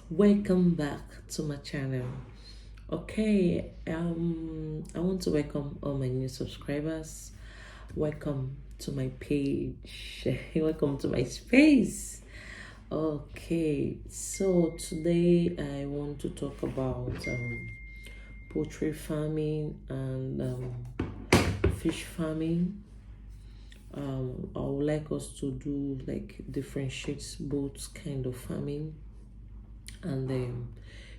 Welcome back to my channel. Okay, I want to welcome all my new subscribers. Welcome to my page. Welcome to my space. Okay, so today I want to talk about poultry farming and fish farming. I would like us to do like differentiate both kind of farming and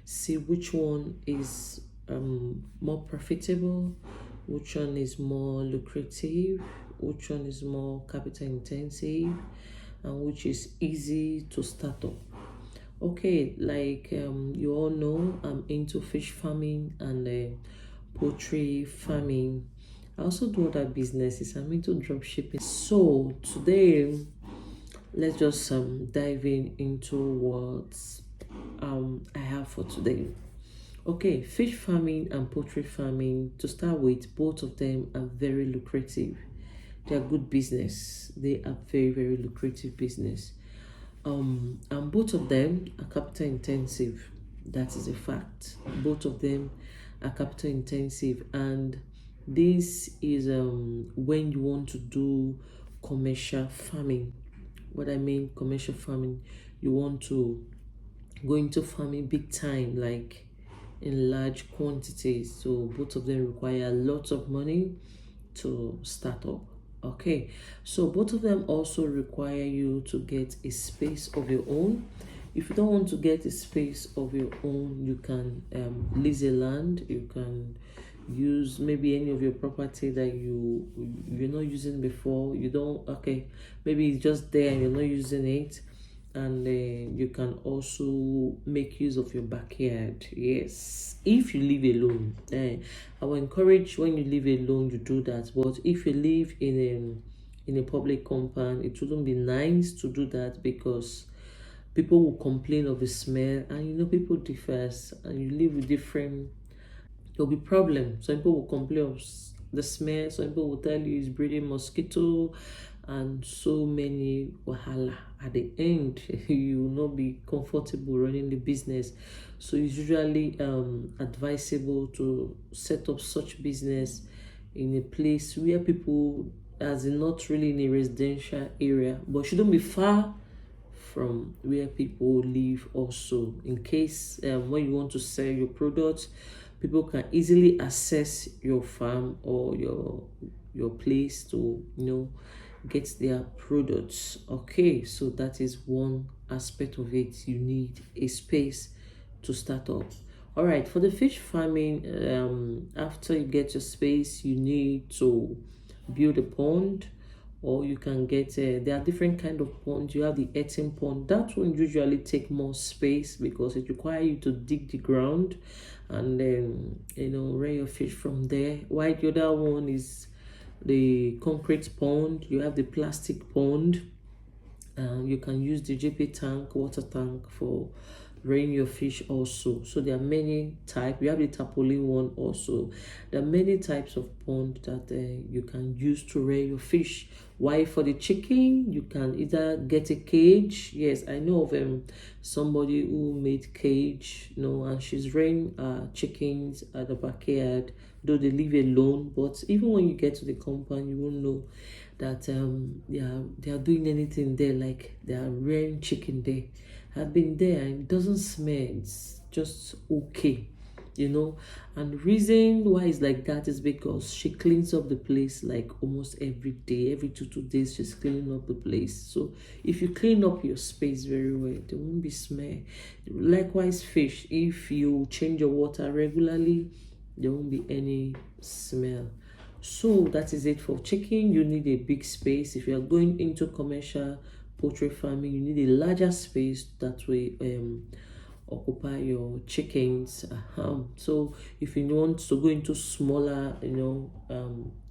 see which one is more profitable, which one is more lucrative, which one is more capital intensive, and which is easy to start up. Okay, like you all know, I'm into fish farming and poultry farming. I also do other businesses. I'm into drop shipping. So today, let's just dive into what I have for today. Okay, fish farming and poultry farming, to start with, both of them are very lucrative. They are good business. They are very, very lucrative business. And both of them are capital intensive. That is a fact. Both of them are capital intensive, and this is when you want to do commercial farming. What I mean, commercial farming, you want to go into farming big time, like in large quantities. So both of them require lots of money to start up. Okay, so both of them also require you to get a space of your own. If you don't want to get a space of your own, you can lease a land. You can use maybe any of your property that you're not using before. You don't, okay, maybe it's just there and you're not using it, and you can also make use of your backyard. Yes, if you live alone, I will encourage, when you live alone you do that. But if you live in a public compound, it wouldn't be nice to do that, because people will complain of the smell, and people differs, and you live with different, there'll be problem. Some people will complain of the smell. Some people will tell you it's breeding mosquito, and so many wahala. At the end, you will not be comfortable running the business. So it's usually advisable to set up such business in a place where people, as in not really in a residential area, but shouldn't be far from where people live also, in case when you want to sell your products, people can easily access your farm or your place to get their products. Okay, so that is one aspect of it. You need a space to start up. All right, for the fish farming, after you get your space, you need to build a pond, or you can get there are different kind of ponds. You have the earthen pond. That one usually take more space because it requires you to dig the ground and then rear your fish from there. While the other one is the concrete pond. You have the plastic pond. You can use the GP tank, water tank, for rearing your fish also. So there are many types. We have the tarpaulin one also. There are many types of pond that you can use to rear your fish. Why, for the chicken, you can either get a cage. Yes, I know of somebody who made cage, and she's rearing chickens at the backyard, though they live alone. But even when you get to the compound, you won't know that they are doing anything there, like they are rearing chicken there. I've been there and it doesn't smell, it's just okay. And the reason why it's like that is because she cleans up the place like almost every day. Every two days she's cleaning up the place. So if you clean up your space very well, there won't be smell. Likewise, fish, if you change your water regularly, there won't be any smell. So that is it for chicken. You need a big space. If you are going into commercial poultry farming, you need a larger space that will occupy your chickens. So if you want to go into smaller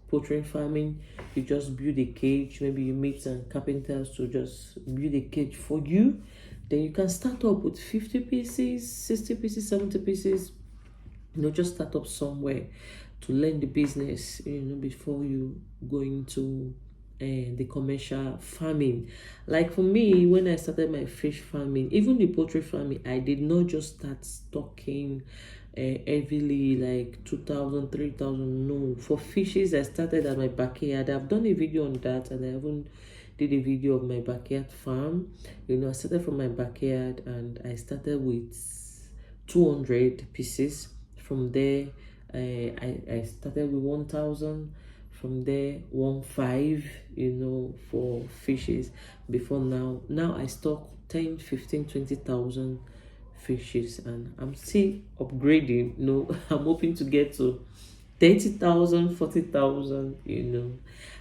poultry farming, you just build a cage. Maybe you meet some carpenters to just build a cage for you. Then you can start up with 50 pieces, 60 pieces, 70 pieces. Just start up somewhere to learn the business before you go into the commercial farming. Like for me, when I started my fish farming, even the poultry farming, I did not just start stocking heavily like 2,000, 3,000. No, for fishes, I started at my backyard. I've done a video on that, and I haven't did a video of my backyard farm. I started from my backyard, and I started with 200 pieces. From there, I started with 1,000. From there, 1,500, for fishes. Before now I stock 10, 15, 20,000 fishes, and I'm still upgrading. I'm hoping to get to 30,000, 40,000.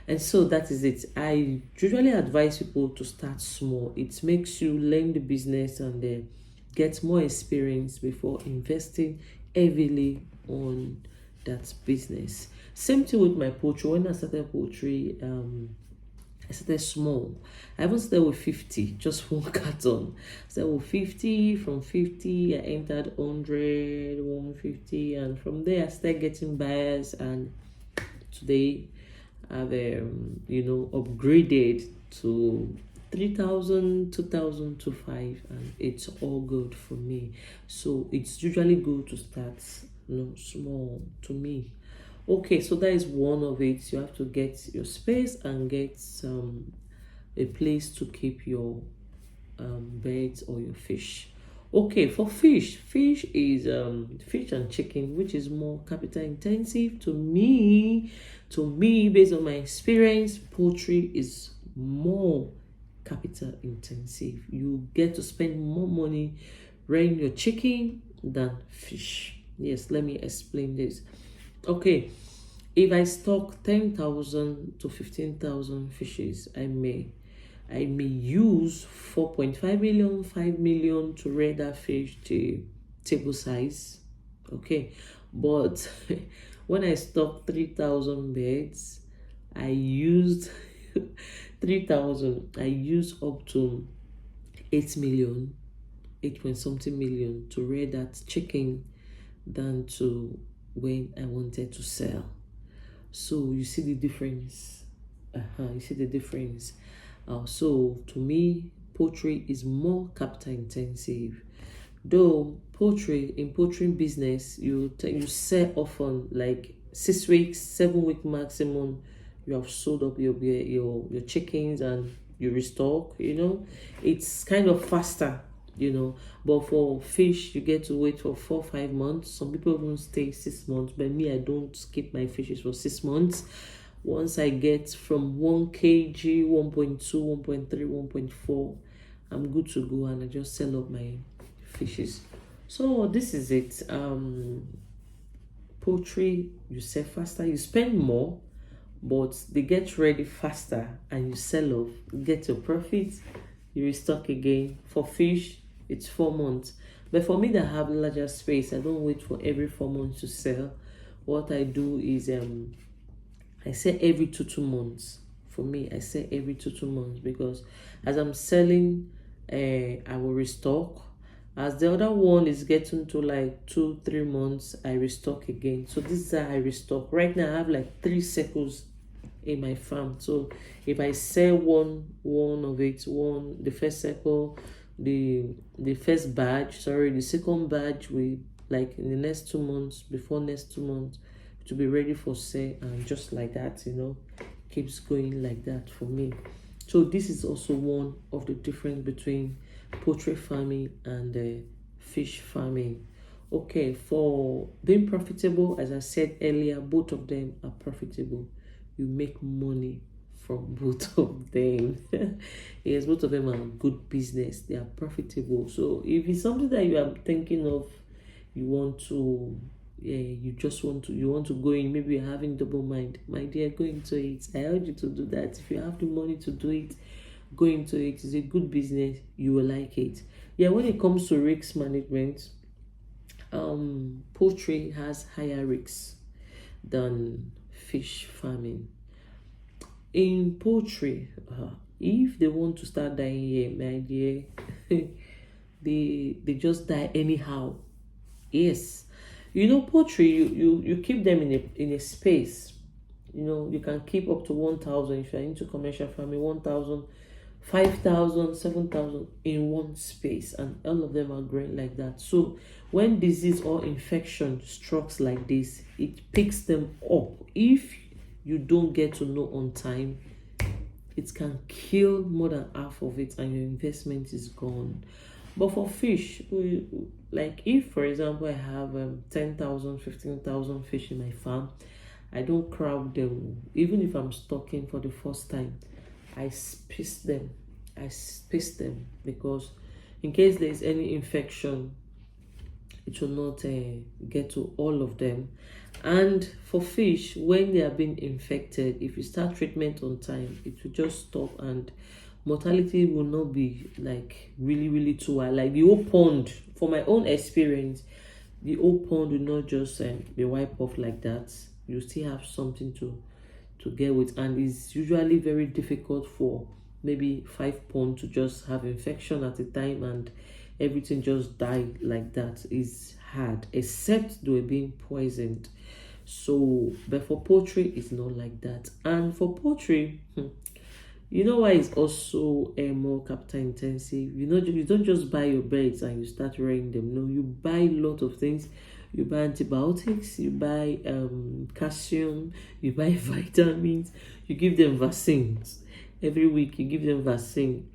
And so that is it. I usually advise people to start small. It makes you learn the business and get more experience before investing heavily on that business. Same thing with my poultry. When I started poultry, I started small. I haven't started with 50, just one carton. I started with 50. From 50, I entered 100, 150, and from there I started getting buyers. And today I've upgraded to 3,000, 2,000 to 5, and it's all good for me. So it's usually good to start small to me. Okay, so that is one of it. You have to get your space and get a place to keep your birds or your fish. Okay, for fish is fish and chicken, which is more capital intensive. To me, based on my experience, poultry is more capital intensive. You get to spend more money rearing your chicken than fish. Yes, let me explain this. Okay, if I stock 10,000 to 15,000 fishes, I may use 4.5 million, 5 million to rear that fish to table size. Okay, but when I stock 3,000 birds, I used 3,000. I used up to 8 million, 8 point something million to rear that chicken than to when I wanted to sell. So you see the difference. You see the difference. So to me, poultry is more capital intensive. Though in poultry business, you sell often like 6 weeks, 7 week maximum. You have sold up your chickens and you restock. It's kind of faster. But for fish, you get to wait for 4-5 months. Some people even stay 6 months, but me, I don't keep my fishes for 6 months. Once I get from 1 kg, 1.2, 1.3, 1.4, I'm good to go, and I just sell up my fishes. So this is it. Poultry, you sell faster, you spend more, but they get ready faster, and you sell off, get your profit, you restock again. For fish, it's 4 months. But for me that have larger space, I don't wait for every 4 months to sell. What I do is I sell every 2 months. For me, I sell every 2 months, because as I'm selling, I will restock. As the other one is getting to like 2-3 months, I restock again. So this is how I restock. Right now I have like 3 circles in my farm. So if I sell one of it, the first circle, the first batch, the second batch, we like in the next 2 months, before next 2 months, to be ready for sale, and just like that, keeps going like that for me. So this is also one of the difference between poultry farming and fish farming. Okay, for being profitable, as I said earlier, both of them are profitable. You make money from both of them. Yes, both of them are good business. They are profitable. So if it's something that you are thinking of, you want to go in, maybe you're having double mind, my dear, go into it. I urge you to do that. If you have the money to do it, go into it. It's a good business. You will like it. Yeah, when it comes to risk management, poultry has higher risks than fish farming. In poultry, if they want to start dying here, my dear, they just die anyhow. Yes, poultry, you keep them in a space. You can keep up to 1,000 if you're into commercial farming, 1,000, 5,000, 7,000 in one space, and all of them are growing like that. So when disease or infection strikes like this, it picks them up. If you don't get to know on time, it can kill more than half of it and your investment is gone. But for fish, like if for example I have 10,000, 15,000 fish in my farm, I don't crowd them. Even if I'm stocking for the first time, I space them. Because in case there is any infection, it will not get to all of them. And for fish, when they are being infected, if you start treatment on time, it will just stop, and mortality will not be like really, really too high. Like the old pond, for my own experience, the old pond will not just be wiped off like that. You still have something to get with, and it's usually very difficult for maybe 5 pond to just have infection at a time and everything just die like that. Is hard, except they were being poisoned. So but for poultry, it's not like that. And for poultry, you know why it's also more capital intensive? You don't just buy your birds and you start rearing them. No, you buy a lot of things. You buy antibiotics, you buy calcium, you buy vitamins, you give them vaccines. Every week you give them vaccine,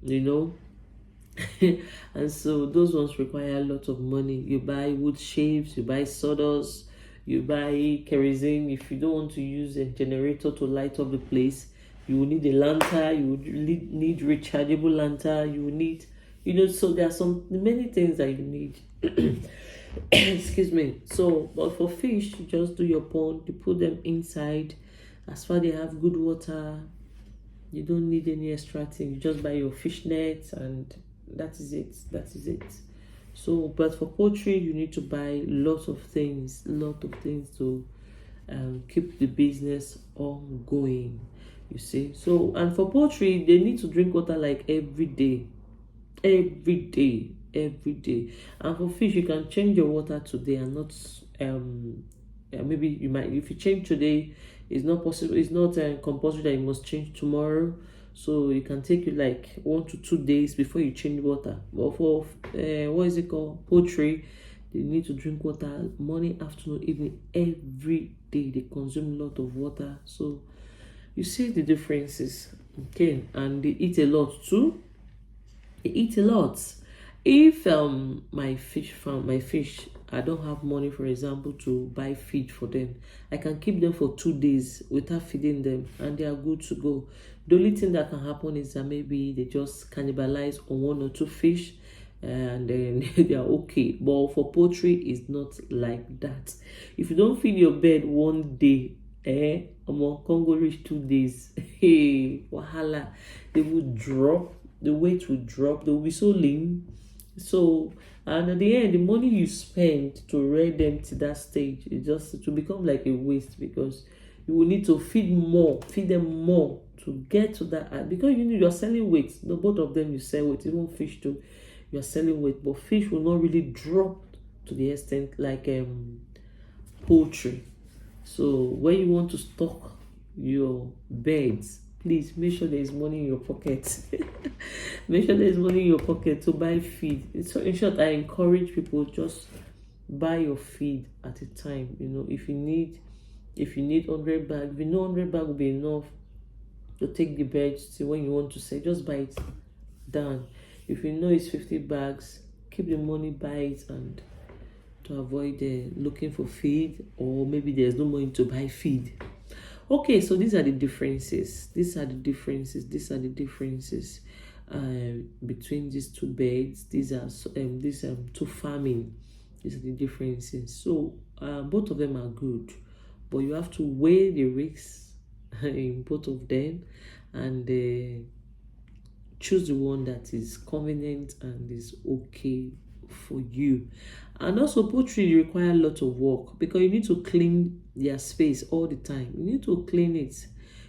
and so those ones require a lot of money. You buy wood chips, you buy sawdust, you buy kerosene. If you don't want to use a generator to light up the place, you will need a lantern, you would need rechargeable lantern, you will need, so there are many things that you need. Excuse me. So, but for fish, you just do your pond, you put them inside. As far as they have good water, you don't need any extra thing. You just buy your fish nets, and that is it. So, but for poultry, you need to buy lots of things to keep the business ongoing. You see. So, and for poultry, they need to drink water like every day. And for fish, you can change your water today and not maybe you might, if you change today, it's not possible, it's not compulsory that you must change tomorrow. So you can take you like 1 to 2 days before you change water. But for poultry, they need to drink water morning, afternoon, evening, every day. They consume a lot of water. So you see the differences. Okay, and they eat a lot too. If my fish, I don't have money, for example, to buy feed for them, I can keep them for 2 days without feeding them, and they are good to go. The only thing that can happen is that maybe they just cannibalize on 1 or 2 fish, and then they are okay. But for poultry, it's not like that. If you don't feed your bird 1 day, Congo reach 2 days, hey, wahala, they will drop. The weight will drop. They will be so lean. So, and at the end, the money you spend to rear them to that stage, to become like a waste, because you will need to feed them more to get to that. Because you're selling weight. No, both of them you sell weight. Even fish too, you're selling weight. But fish will not really drop to the extent like poultry. So when you want to stock your birds, please make sure there is money in your pocket. Make sure there is money in your pocket to buy feed. So in short, I encourage people, just buy your feed at a time. If you need 100 bags, if you know 100 bags will be enough to take the birds to when you want to sell, just buy it. Done. If you know it's 50 bags, keep the money, buy it, and to avoid looking for feed, or maybe there's no money to buy feed. Okay, so these are the differences. Between these two beds. These are two farming. These are the differences. So both of them are good, but you have to weigh the risks in both of them, and choose the one that is convenient and is okay for you. And also, poultry require a lot of work, because you need to clean their space all the time. You need to clean it.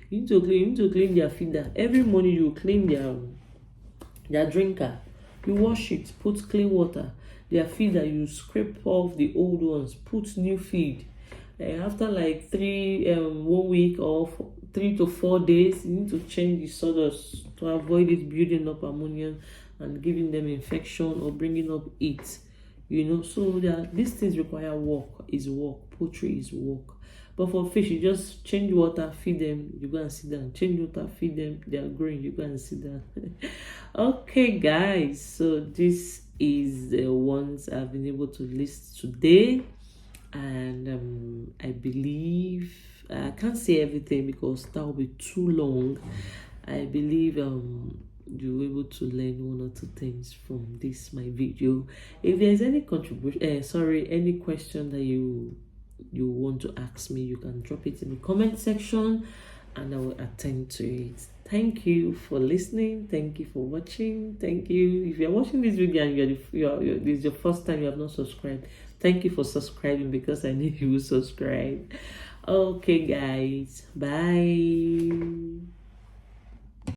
You need to clean their feeder. Every morning you clean their drinker. You wash it, put clean water. Their feeder, you scrape off the old ones, put new feed. After like 1 week or 3 to 4 days, you need to change the sawdust to avoid it building up ammonia and giving them infection or bringing up heat. So these things require work. Poultry is work. But for fish, you just change water, feed them, you go and sit down. Change water, feed them, they are growing, you go and sit down. Okay, guys, so this is the ones I've been able to list today. And I believe I can't say everything because that will be too long. I believe you're able to learn one or two things from my video. If there's any any question that you want to ask me, you can drop it in the comment section and I will attend to it. Thank you for listening. Thank you for watching. Thank you. If you're watching this video and this is your first time, you have not subscribed, thank you for subscribing because I need you to subscribe. Okay, guys. Bye.